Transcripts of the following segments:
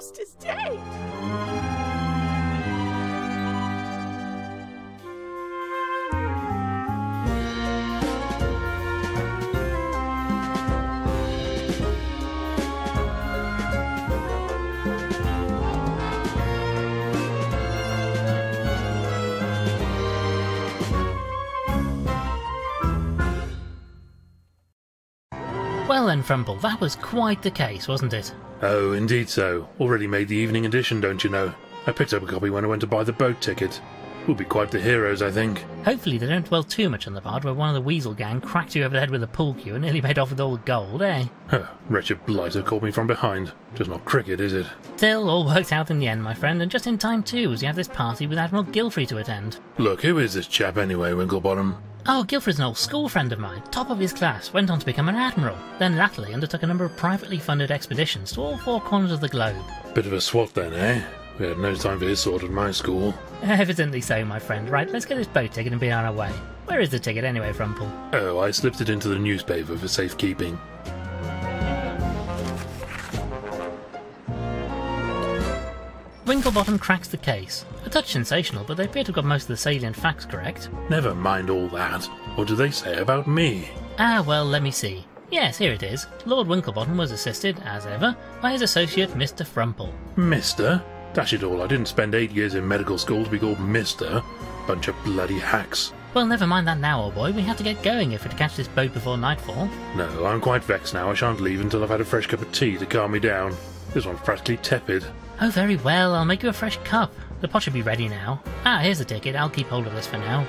fastest day! Well then, Frumple, that was quite the case, wasn't it? Oh, indeed so. Already made the evening edition, don't you know? I picked up a copy when I went to buy the boat ticket. We'll be quite the heroes, I think. Hopefully they don't dwell too much on the part where one of the Weasel gang cracked you over the head with a pool cue and nearly made off with all the gold, eh? Huh, wretched blighter caught me from behind. Just not cricket, is it? Still, all worked out in the end, my friend, and just in time too, as you have this party with Admiral Gilfrey to attend. Look, who is this chap anyway, Winklebottom? Oh, Gilfrey's an old school friend of mine, top of his class, went on to become an admiral, then latterly undertook a number of privately funded expeditions to all four corners of the globe. Bit of a swot then, eh? We had no time for his sort at my school. Evidently so, my friend. Right, let's get this boat ticket and be on our way. Where is the ticket anyway, Frumple? Oh, I slipped it into the newspaper for safekeeping. Winklebottom cracks the case. A touch sensational, but they appear to have got most of the salient facts correct. Never mind all that. What do they say about me? Ah, well, let me see. Yes, here it is. Lord Winklebottom was assisted, as ever, by his associate Mr. Frumple. Mister? Dash it all, I didn't spend 8 years in medical school to be called Mister. Bunch of bloody hacks. Well, never mind that now, old boy. We have to get going if we're to catch this boat before nightfall. No, I'm quite vexed now. I shan't leave until I've had a fresh cup of tea to calm me down. This one's practically tepid. Oh, very well. I'll make you a fresh cup. The pot should be ready now. Ah, here's the ticket. I'll keep hold of this for now.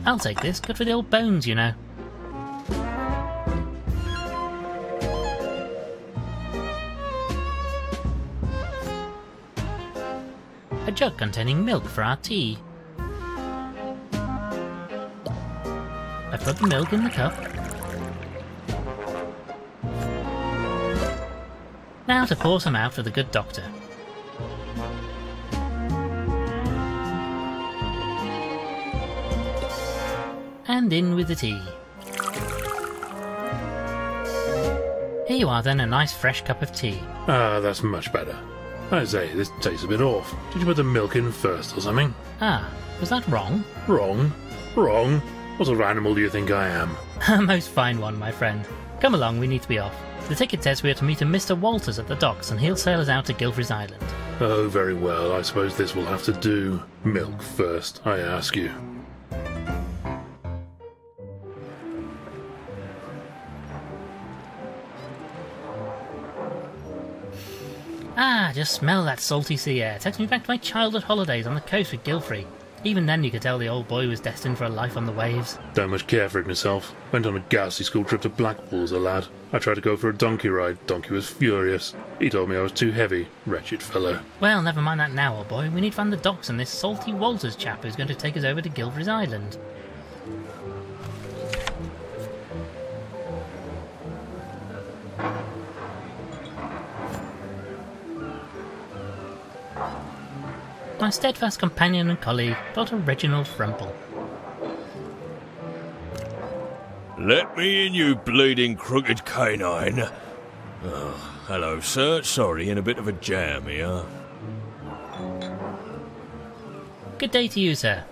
I'll take this. Good for the old bones, you know. A jug containing milk for our tea. I put the milk in the cup. Now to pour some out for the good doctor. And in with the tea. Here you are then, a nice fresh cup of tea. Ah, that's much better. I say, this tastes a bit off. Did you put the milk in first or something? Ah, was that wrong? Wrong? Wrong? What sort of animal do you think I am? A most fine one, my friend. Come along, we need to be off. The ticket says we are to meet a Mr. Walters at the docks and he'll sail us out to Gilfrey's Island. Oh, very well. I suppose this will have to do. Milk first, I ask you. Ah, just smell that salty sea air. Takes me back to my childhood holidays on the coast with Gilfrey. Even then you could tell the old boy was destined for a life on the waves. Don't much care for it myself. Went on a ghastly school trip to Blackpool as a lad. I tried to go for a donkey ride. Donkey was furious. He told me I was too heavy. Wretched fellow. Well, never mind that now, old boy. We need to find the docks and this salty Walters chap who's going to take us over to Gilfrey's Island. My steadfast companion and colleague, Dr. Reginald Frumple. Let me in, you bleeding crooked canine. Oh, hello, sir. Sorry, in a bit of a jam here. Good day to you, sir.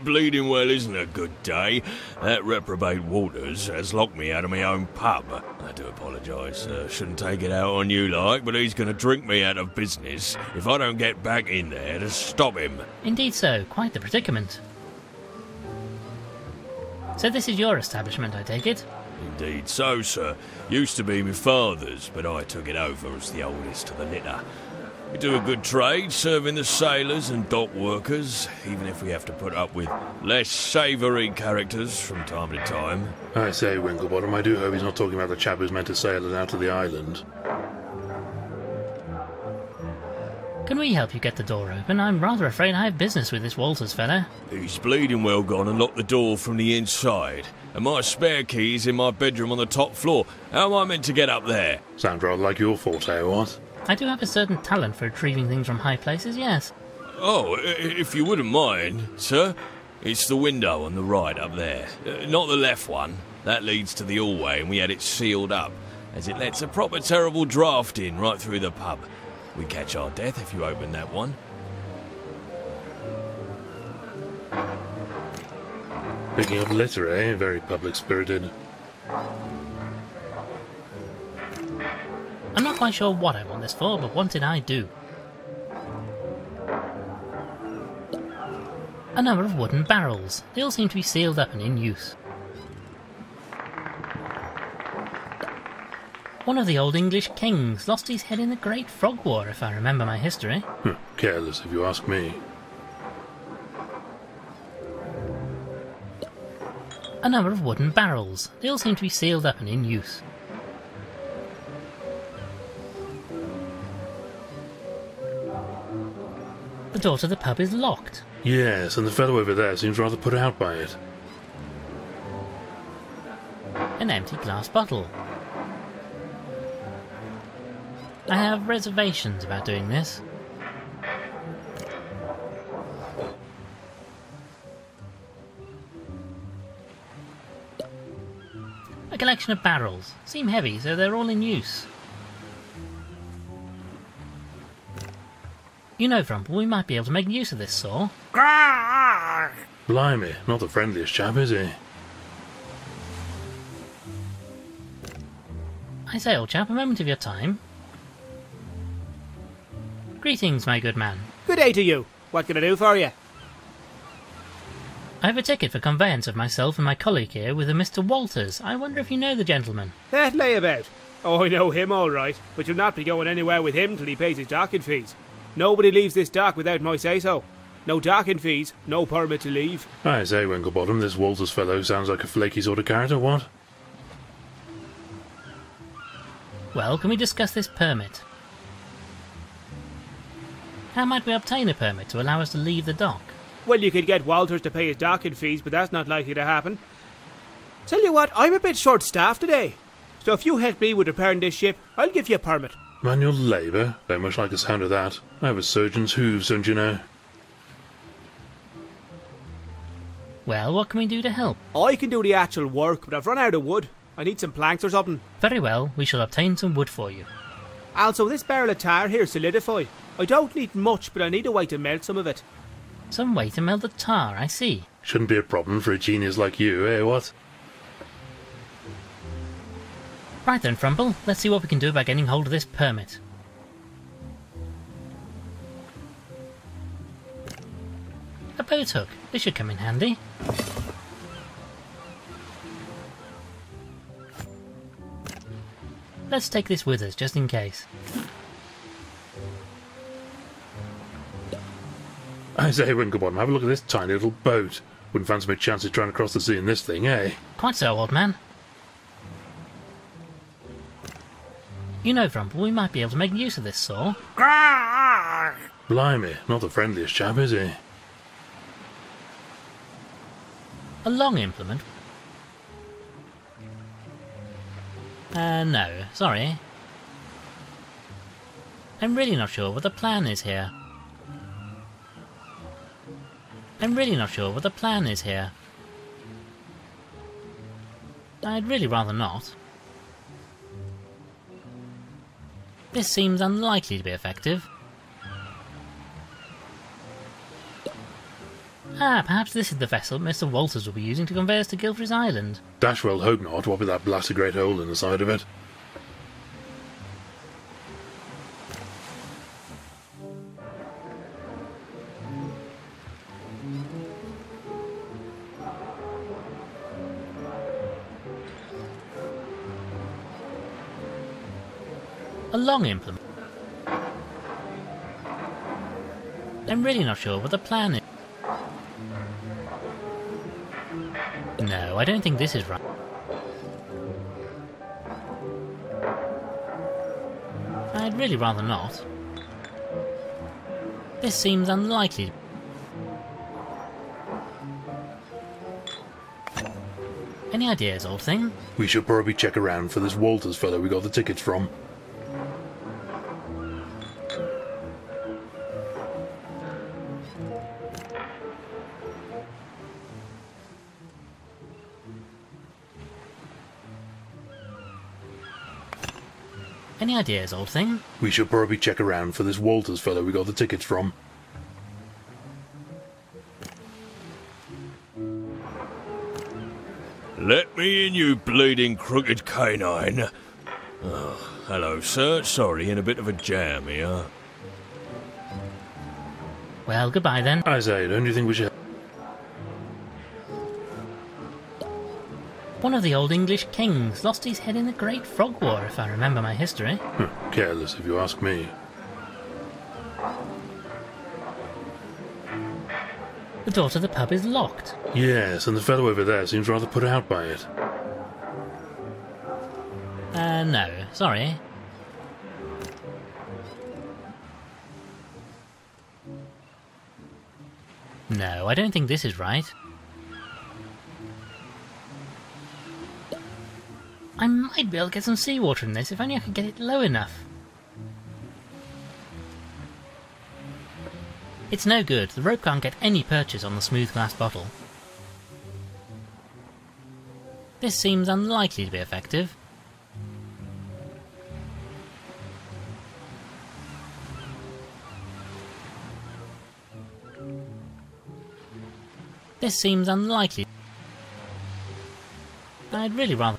Bleeding well isn't a good day. That reprobate Walters has locked me out of my own pub. I do apologise, sir. Shouldn't take it out on you like, but he's going to drink me out of business if I don't get back in there to stop him. Indeed so. Quite the predicament. So this is your establishment, I take it? Indeed so, sir. Used to be my father's, but I took it over as the oldest of the litter. We do a good trade, serving the sailors and dock workers, even if we have to put up with less savoury characters from time to time. I say, Winklebottom, I do hope he's not talking about the chap who's meant to sail us out to the island. Can we help you get the door open? I'm rather afraid I have business with this Walters fella. He's bleeding well gone and locked the door from the inside. And my spare key is in my bedroom on the top floor. How am I meant to get up there? Sounds rather like your forte, what? I do have a certain talent for retrieving things from high places, yes. Oh, if you wouldn't mind, sir. It's the window on the right up there. Not the left one. That leads to the hallway and we had it sealed up, as it lets a proper terrible draught in right through the pub. We catch our death if you open that one. Picking up litter, eh? Very public-spirited. I'm not quite sure what I want this for, but want it I do. A number of wooden barrels. They all seem to be sealed up and in use. One of the old English kings lost his head in the Great Frog War, if I remember my history. Careless, if you ask me. A number of wooden barrels. They all seem to be sealed up and in use. The door to the pub is locked. Yes, and the fellow over there seems rather put out by it. An empty glass bottle. I have reservations about doing this. A collection of barrels. Seem heavy, so they're all in use. You know, Frumple, we might be able to make use of this saw. Blimey, not the friendliest chap, is he? I say, old chap, a moment of your time. Greetings, my good man. Good day to you. What can I do for you? I have a ticket for conveyance of myself and my colleague here with a Mr. Walters. I wonder if you know the gentleman. That layabout. Oh, I know him all right, but you'll not be going anywhere with him till he pays his docking fees. Nobody leaves this dock without my say-so. No docking fees, no permit to leave. I say, Winklebottom, this Walters fellow sounds like a flaky sort of character, what? Well, can we discuss this permit? How might we obtain a permit to allow us to leave the dock? Well, you could get Walters to pay his docking fees, but that's not likely to happen. Tell you what, I'm a bit short-staffed today. So if you help me with repairing this ship, I'll give you a permit. Manual labour? Don't much like the sound of that. I have a surgeon's hooves, don't you know? Well, what can we do to help? I can do the actual work, but I've run out of wood. I need some planks or something. Very well, we shall obtain some wood for you. Also, this barrel of tar here solidify. I don't need much, but I need a way to melt some of it. Some way to melt the tar, I see. Shouldn't be a problem for a genius like you, eh, what? Right then, Frumple, let's see what we can do about getting hold of this permit. A boat hook. This should come in handy. Let's take this with us, just in case. I say, Winklebottom, have a look at this tiny little boat. Wouldn't fancy my chances trying to cross the sea in this thing, eh? Quite so, old man. You know, Frumple, we might be able to make use of this saw. Blimey, not the friendliest chap, is he? A long implement? No, sorry. I'm really not sure what the plan is here. I'd really rather not. This seems unlikely to be effective. Ah, perhaps this is the vessel Mr. Walters will be using to convey us to Gilfrey's Island. Dash well hope not, what with that blasted great hole in the side of it. A long implement. I'm really not sure what the plan is. No, I don't think this is right. I'd really rather not. This seems unlikely. Any ideas, old thing? We should probably check around for this Walters fellow we got the tickets from. Any ideas, old thing? We should probably check around for this Walters fellow we got the tickets from. Let me in, you bleeding crooked canine. Oh, hello, sir. Sorry, in a bit of a jam here. Well, goodbye then. Isaiah, don't you think we should... One of the old English kings lost his head in the Great Frog War, if I remember my history. Careless, if you ask me. The door to the pub is locked. Yes, and the fellow over there seems rather put out by it. No, sorry. No, I don't think this is right. I might be able to get some seawater in this, if only I could get it low enough. It's no good, the rope can't get any purchase on the smooth glass bottle. This seems unlikely to be effective. This seems unlikely. I'd really rather...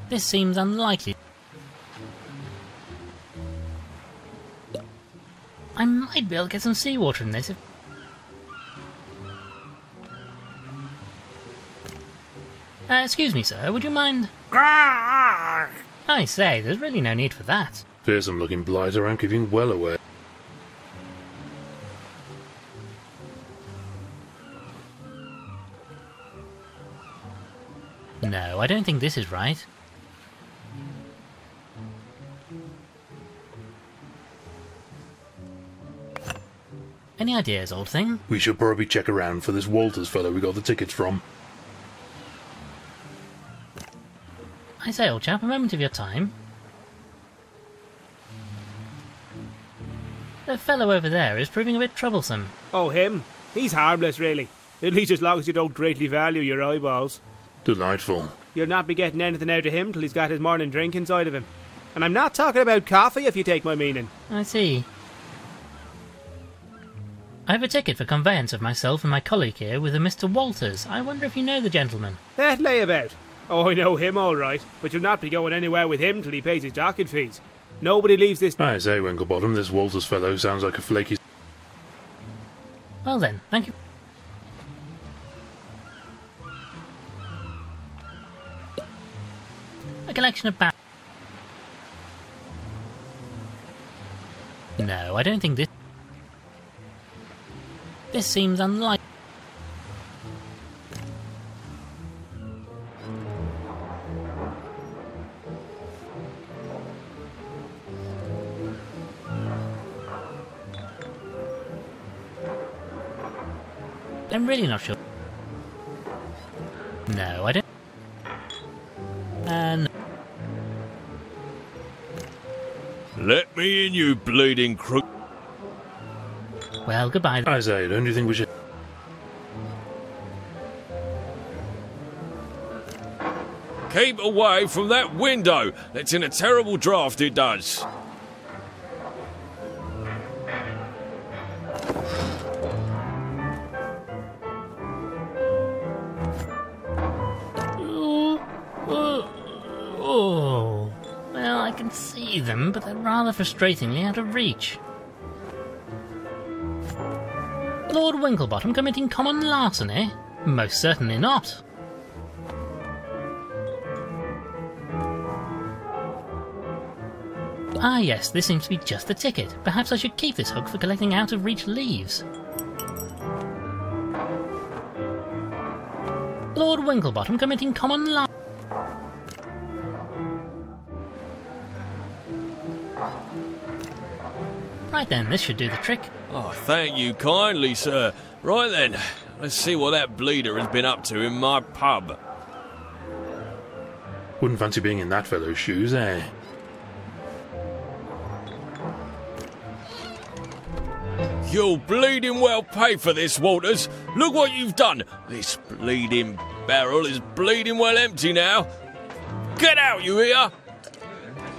This seems unlikely. I might be able to get some seawater in this if... excuse me, sir, would you mind... I say, there's really no need for that. Fearsome looking blighter, I'm keeping well away. No, I don't think this is right. Any ideas, old thing? We should probably check around for this Walters fellow we got the tickets from. I say, old chap, a moment of your time. The fellow over there is proving a bit troublesome. Oh, him? He's harmless, really. At least as long as you don't greatly value your eyeballs. Delightful. You'll not be getting anything out of him till he's got his morning drink inside of him. And I'm not talking about coffee, if you take my meaning. I see. I have a ticket for conveyance of myself and my colleague here with a Mr. Walters. I wonder if you know the gentleman. That layabout. Oh, I know him all right, but you'll not be going anywhere with him till he pays his docking fees. Nobody leaves this... I say, Winklebottom, this Walters fellow sounds like a flaky... Well then, thank you. A collection of No, I don't think this... This seems unlikely. I'm really not sure. No, I don't... no. Let me in, you bleeding crook... Well, goodbye. Isaiah, don't you think we should... Keep away from that window! It's in a terrible draught, it does. Oh, well, I can see them, but they're rather frustratingly out of reach. Lord Winklebottom committing common larceny? Most certainly not. Ah yes, this seems to be just the ticket. Perhaps I should keep this hook for collecting out-of-reach leaves. Lord Winklebottom committing common larceny. Right then, this should do the trick. Oh, thank you kindly, sir. Right then, let's see what that bleeder has been up to in my pub. Wouldn't fancy being in that fellow's shoes, eh? You'll bleeding well pay for this, Walters. Look what you've done. This bleeding barrel is bleeding well empty now. Get out, you hear?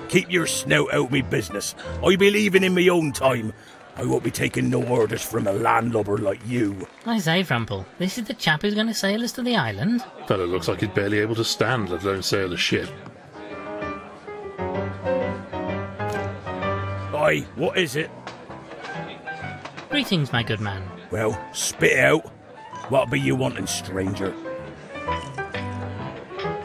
Keep your snout out of me business. I be leaving in my own time. I won't be taking no orders from a landlubber like you. I say, Frumple, this is the chap who's going to sail us to the island? Fellow looks like he's barely able to stand, let alone sail a ship. Aye, what is it? Greetings, my good man. Well, spit it out. What be you wanting, stranger?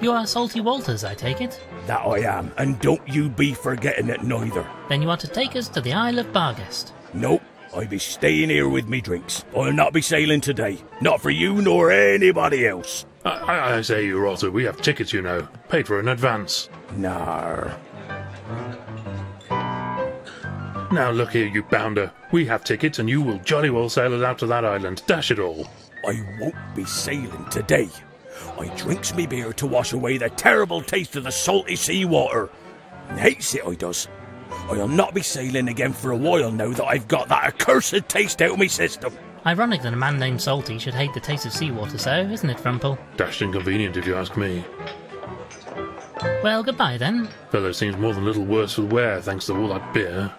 You are Salty Walters, I take it? That I am, and don't you be forgetting it neither. Then you want to take us to the Isle of Barghest? Nope, I be staying here with me drinks. I'll not be sailing today. Not for you nor anybody else. I say, you rotter, we have tickets, you know. Paid for in advance. Nar. Now look here, you bounder. We have tickets and you will jolly well sail us out to that island. Dash it all. I won't be sailing today. I drinks me beer to wash away the terrible taste of the salty sea water. And hates it, I does. I'll not be sailing again for a while now that I've got that accursed taste out of me system. Ironic that a man named Salty should hate the taste of seawater so, isn't it, Frumple? Dashed inconvenient if you ask me. Well, goodbye then. Fellow seems more than a little worse for wear thanks to all that beer.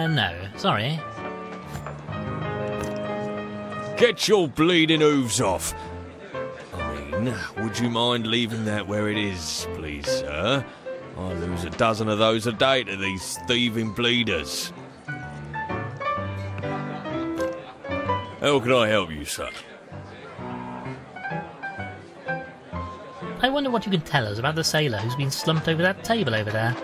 No, sorry. Get your bleeding hooves off. I mean, would you mind leaving that where it is, please, sir? I lose a dozen of those a day to these thieving bleeders. How can I help you, sir? I wonder what you can tell us about the sailor who's been slumped over that table over there.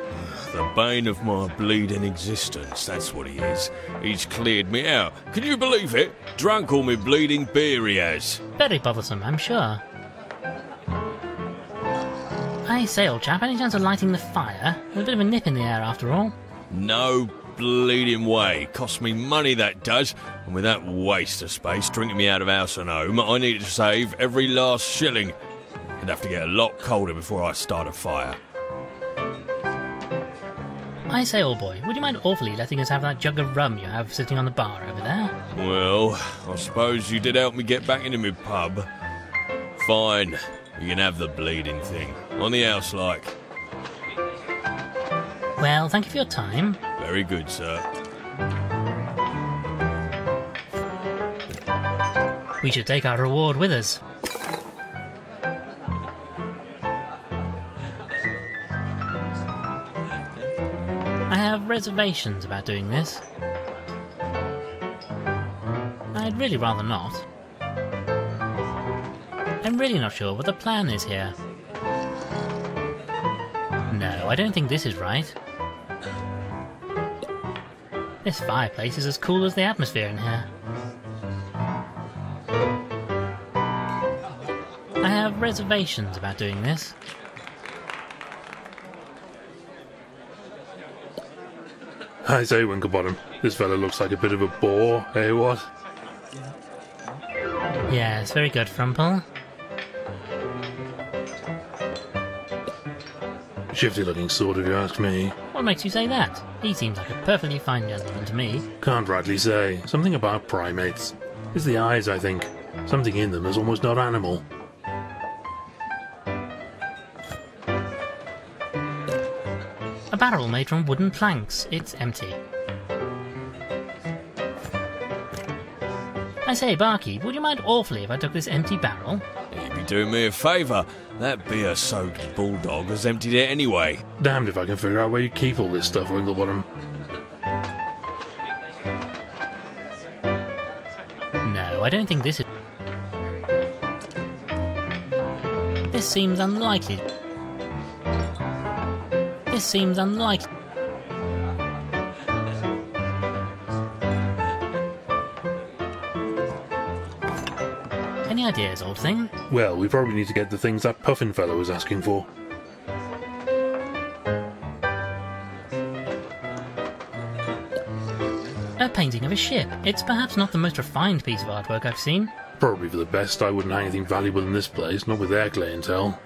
The bane of my bleeding existence, that's what he is. He's cleared me out. Can you believe it? Drunk all me bleeding beer he has. Very bothersome, I'm sure. I say, old chap, any chance of lighting the fire? There's a bit of a nip in the air after all. No bleeding way. Cost me money, that does. And with that waste of space drinking me out of house and home, I needed to save every last shilling. I'd have to get a lot colder before I start a fire. I say, old boy, would you mind awfully letting us have that jug of rum you have sitting on the bar over there? Well, I suppose you did help me get back into my pub. Fine, you can have the bleeding thing. On the house, like. Well, thank you for your time. Very good, sir. We should take our reward with us. I have reservations about doing this. I'd really rather not. I'm really not sure what the plan is here. No, I don't think this is right. This fireplace is as cool as the atmosphere in here. I have reservations about doing this. I say, Winklebottom, this fellow looks like a bit of a bore, eh, what? Yes, very good, Frumple. Shifty looking sort, if you ask me. What makes you say that? He seems like a perfectly fine gentleman to me. Can't rightly say. Something about primates. It's the eyes, I think. Something in them is almost not animal. A barrel made from wooden planks. It's empty. I say, barkeep, would you mind awfully if I took this empty barrel? You'd be doing me a favour. That beer-soaked bulldog has emptied it anyway. Damned if I can figure out where you keep all this stuff, Winklebottom. No, I don't think this is... This seems unlikely. This seems unlikely. Any ideas, old thing? Well, we probably need to get the things that puffin fellow was asking for. A painting of a ship. It's perhaps not the most refined piece of artwork I've seen. Probably for the best. I wouldn't have anything valuable in this place, not with their clientele.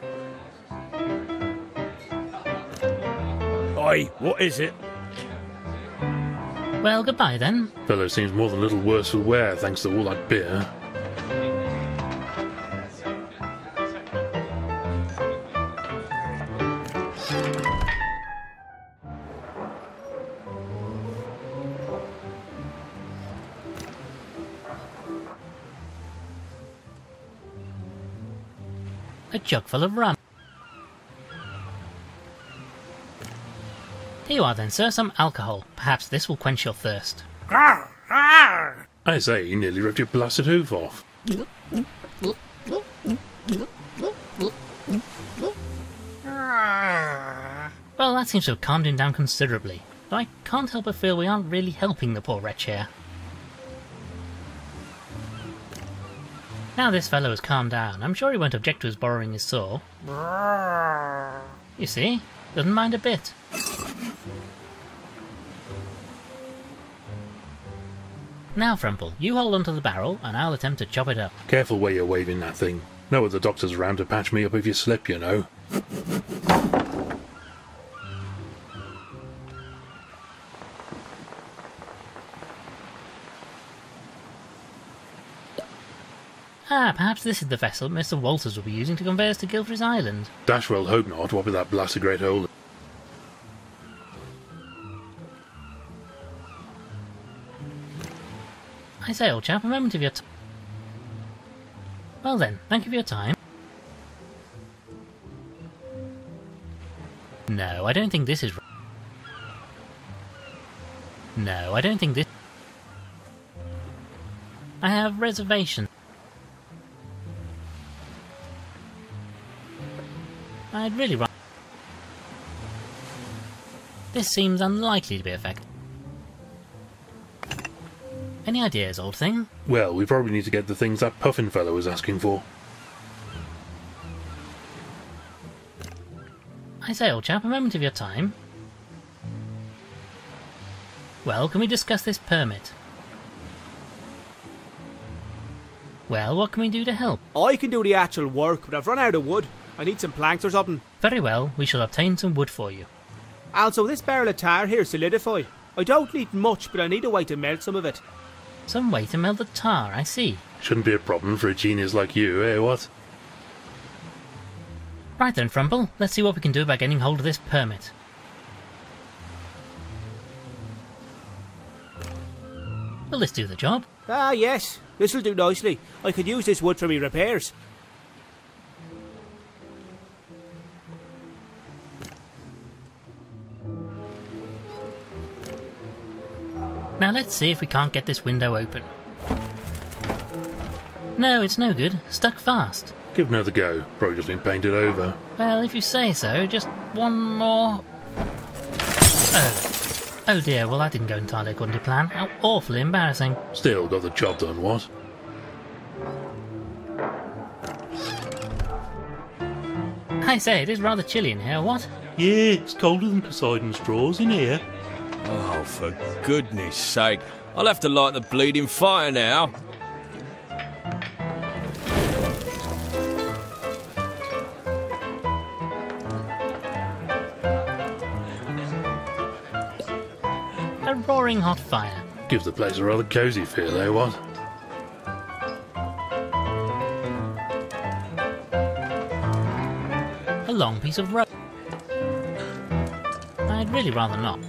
Oi, what is it? Well, goodbye then. Fellow seems more than a little worse for wear, thanks to all that beer. A jug full of rum. Here you are then, sir, some alcohol. Perhaps this will quench your thirst. I say, he nearly ripped your blasted hoof off. Well, that seems to have calmed him down considerably, though I can't help but feel we aren't really helping the poor wretch here. Now this fellow has calmed down, I'm sure he won't object to us borrowing his saw. You see, doesn't mind a bit. Now, Frumple, you hold onto the barrel, and I'll attempt to chop it up. Careful where you're waving that thing. No other doctor's around to patch me up if you slip, you know. Ah, perhaps this is the vessel Mr. Walters will be using to convey us to Gilfrey's Island. Dash well hope not, what with that blasted great hole. I say, old chap, a moment of your time. Well then, thank you for your time. No, I don't think this is right. No, I don't think this... I have reservations. I'd really rather... This seems unlikely to be effective. Any ideas, old thing? Well, we probably need to get the things that puffin fellow was asking for. I say, old chap, a moment of your time. Well, can we discuss this permit? Well, what can we do to help? I can do the actual work, but I've run out of wood. I need some planks or something. Very well, we shall obtain some wood for you. Also, this barrel of tar here solidify. I don't need much, but I need a way to melt some of it. Some way to melt the tar, I see. Shouldn't be a problem for a genius like you, eh, what? Right then, Frumple, let's see what we can do about getting hold of this permit. Will this do the job? Ah, yes. This'll do nicely. I could use this wood for me repairs. Now let's see if we can't get this window open. No, it's no good. Stuck fast. Give another go. Probably just been painted over. Well, if you say so, just one more... Oh dear, well that didn't go entirely according to plan. How awfully embarrassing. Still got the job done, what? I say, it is rather chilly in here, what? Yeah, it's colder than Poseidon's drawers in here. Oh, for goodness sake. I'll have to light the bleeding fire now. A roaring hot fire. Gives the place a rather cosy feel, eh, what? A long piece of rope. I'd really rather not.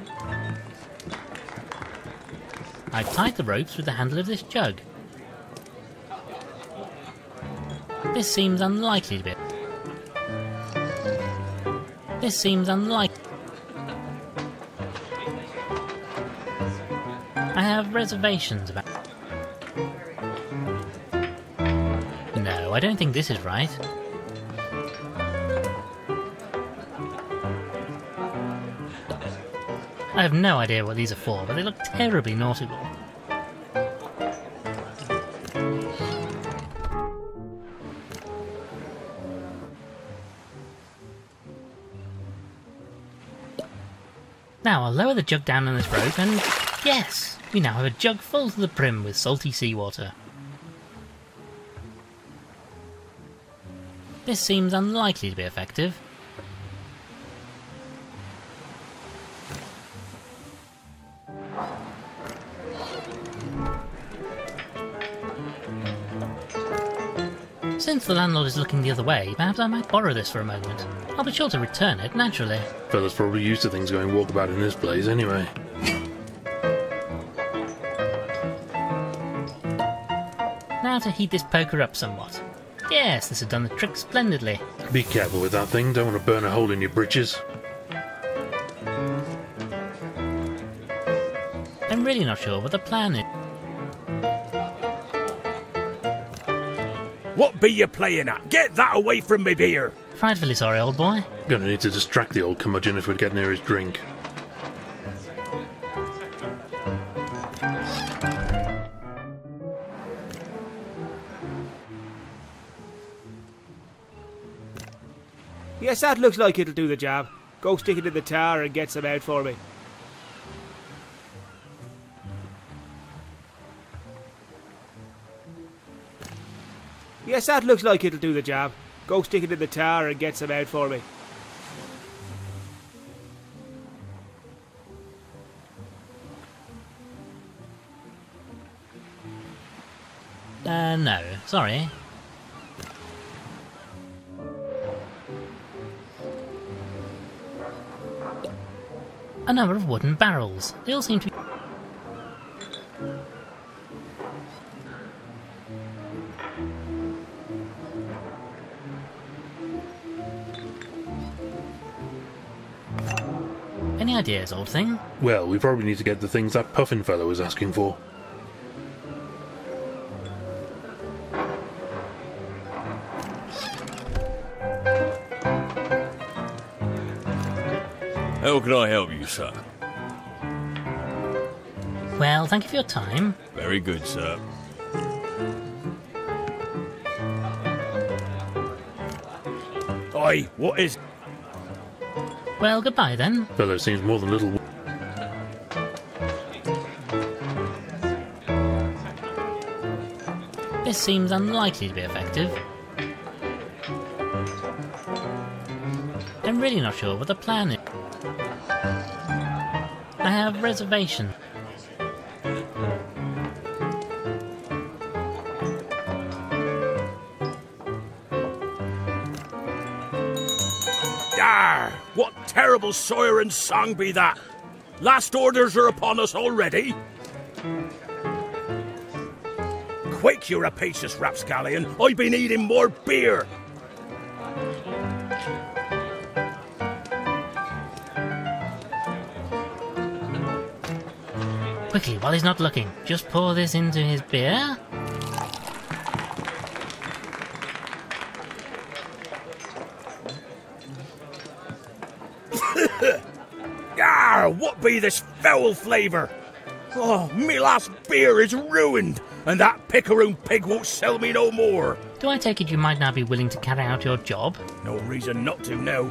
I've tied the ropes with the handle of this jug. This seems unlikely to be... This seems unlikely... I have reservations about... No, I don't think this is right. I have no idea what these are for, but they look terribly nautical. Now I'll lower the jug down on this rope and... yes! We now have a jug full to the brim with salty seawater. This seems unlikely to be effective. Since the landlord is looking the other way, perhaps I might borrow this for a moment. I'll be sure to return it, naturally. Fella's probably used to things going walkabout in this place anyway. Now to heat this poker up somewhat. Yes, this has done the trick splendidly. Be careful with that thing, don't want to burn a hole in your britches. I'm really not sure what the plan is. What be you playing at? Get that away from me beer! Frightfully sorry, old boy. Gonna need to distract the old curmudgeon if we get near his drink. Yes, that looks like it'll do the job. Go stick it in the tower and get some out for me. Yes, that looks like it'll do the job. Go stick it in the tower and get some out for me. No, sorry. A number of wooden barrels. They all seem to be... Any ideas, old thing? Well, we probably need to get the things that puffin fellow was asking for. How can I help you, sir? Well, thank you for your time. Very good, sir. Oi, what is... Well, goodbye then. Fellow seems more than a little... This seems unlikely to be effective. I'm really not sure what the plan is. I have reservations. Arr! What terrible siren song be that? Last orders are upon us already. Quick, you rapacious rapscallion. I've been eating more beer. Quickly, while he's not looking, just pour this into his beer. Arr! What be this foul flavour? Oh, me last beer is ruined, and that picaroon pig won't sell me no more. Do I take it you might now be willing to carry out your job? No reason not to now.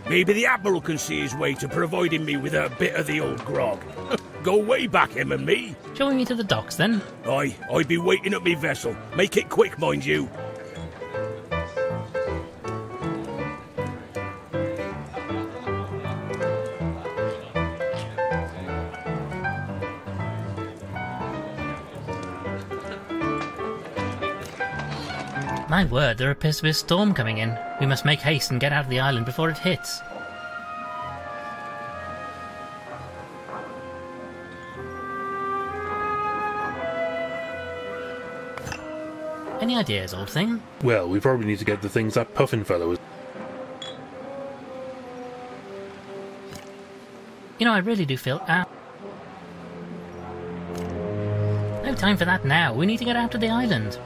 Maybe the Admiral can see his way to providing me with a bit of the old grog. Go way back, him and me. Shall we meet at the docks then? Aye, I'd be waiting at me vessel. Make it quick, mind you. My word, there appears to be a storm coming in. We must make haste and get out of the island before it hits. Any ideas, old thing? Well, we probably need to get the things that puffin fellow was... You know, I really do feel out. No time for that now. We need to get out to the island.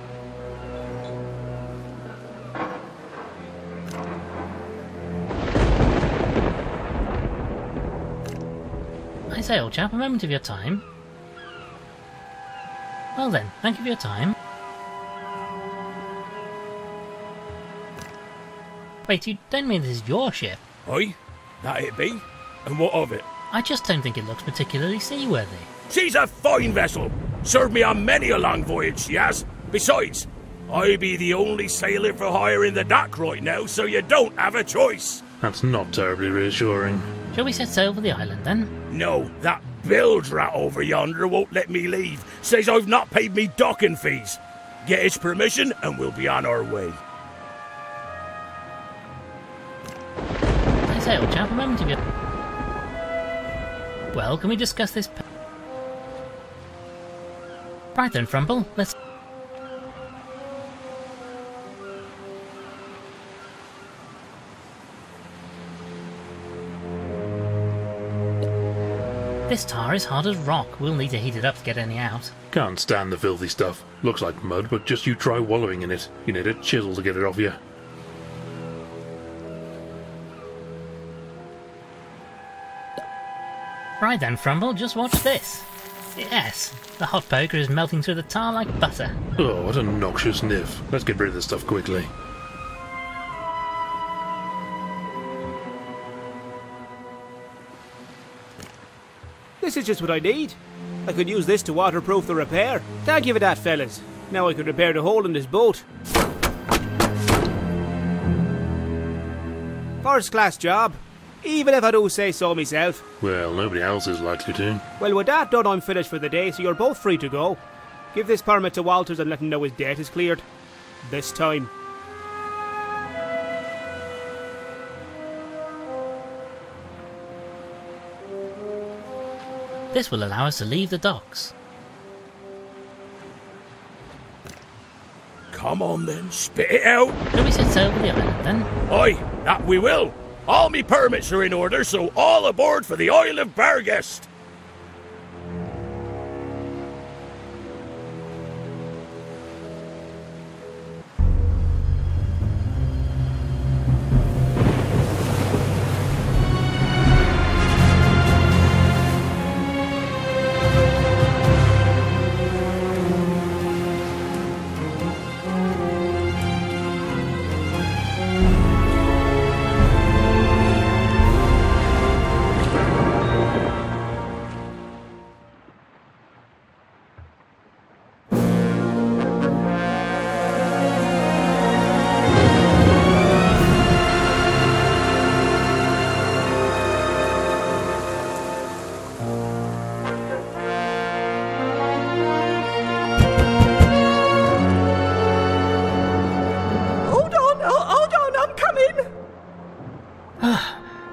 I say, old chap, a moment of your time. Well then, thank you for your time. Wait, you don't mean this is your ship? Aye, that it be. And what of it? I just don't think it looks particularly seaworthy. She's a fine vessel. Served me on many a long voyage, she has. Besides, I be the only sailor for hire in the dock right now, so you don't have a choice. That's not terribly reassuring. Shall we set sail for the island then? No, that bilge rat over yonder won't let me leave. Says I've not paid me docking fees. Get his permission and we'll be on our way. I say, old chap, a moment of your... Well, can we discuss this... Right then, Frumple, let's... This tar is hard as rock. We'll need to heat it up to get any out. Can't stand the filthy stuff. Looks like mud, but just you try wallowing in it. You need a chisel to get it off you. Right then, Frumble, just watch this. Yes, the hot poker is melting through the tar like butter. Oh, what a noxious niff. Let's get rid of this stuff quickly. This is just what I need. I could use this to waterproof the repair. Thank you for that, fellas. Now I could repair the hole in this boat. First class job. Even if I do say so myself. Well, nobody else is likely to. Well, with that done, I'm finished for the day, so you're both free to go. Give this permit to Walters and let him know his debt is cleared. This time. This will allow us to leave the docks. Come on then, spit it out. Shall we set sail for the island then? Aye, that we will. All me permits are in order, so all aboard for the Isle of Barghest.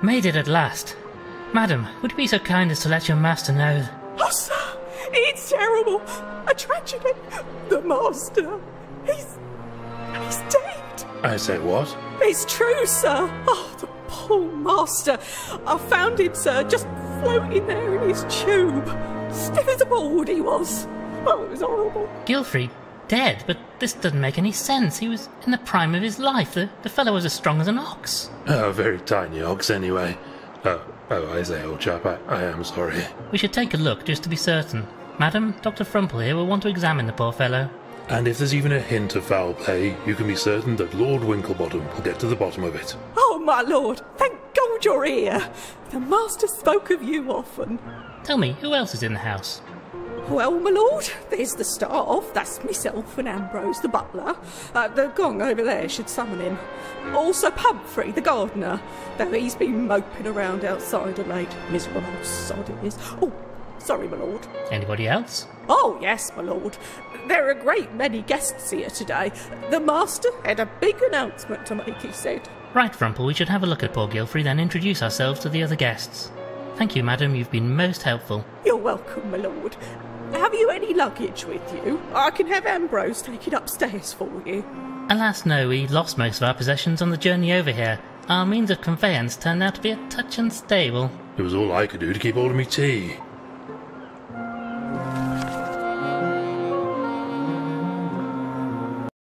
Made it at last. Madam, would you be so kind as to let your master know? Oh, sir, it's terrible. A tragedy. The master, he's dead. I say what? It's true, sir. Oh, the poor master. I found him, sir, just floating there in his tube. Stiff as a board he was. Oh, it was horrible. Gilfrey, dead? But this doesn't make any sense. He was in the prime of his life. The fellow was as strong as an ox. A very tiny ox, anyway. Oh, I say, old chap, I am sorry. We should take a look, just to be certain. Madam, Dr. Frumple here will want to examine the poor fellow. And if there's even a hint of foul play, you can be certain that Lord Winklebottom will get to the bottom of it. Oh, my lord, thank God you're here. The master spoke of you often. Tell me, who else is in the house? Well, my lord, there's the start off. That's myself and Ambrose, the butler. The gong over there should summon him. Also Pumphrey, the gardener, though he's been moping around outside of late. Miserable old sod it is. Oh, sorry, my lord. Anybody else? Oh, yes, my lord. There are a great many guests here today. The master had a big announcement to make, he said. Right, Frumple, we should have a look at poor Gilfrey, then introduce ourselves to the other guests. Thank you, madam, you've been most helpful. You're welcome, my lord. Have you any luggage with you? I can have Ambrose take it upstairs for you. Alas, no, we lost most of our possessions on the journey over here. Our means of conveyance turned out to be a touch unstable. It was all I could do to keep hold of me tea.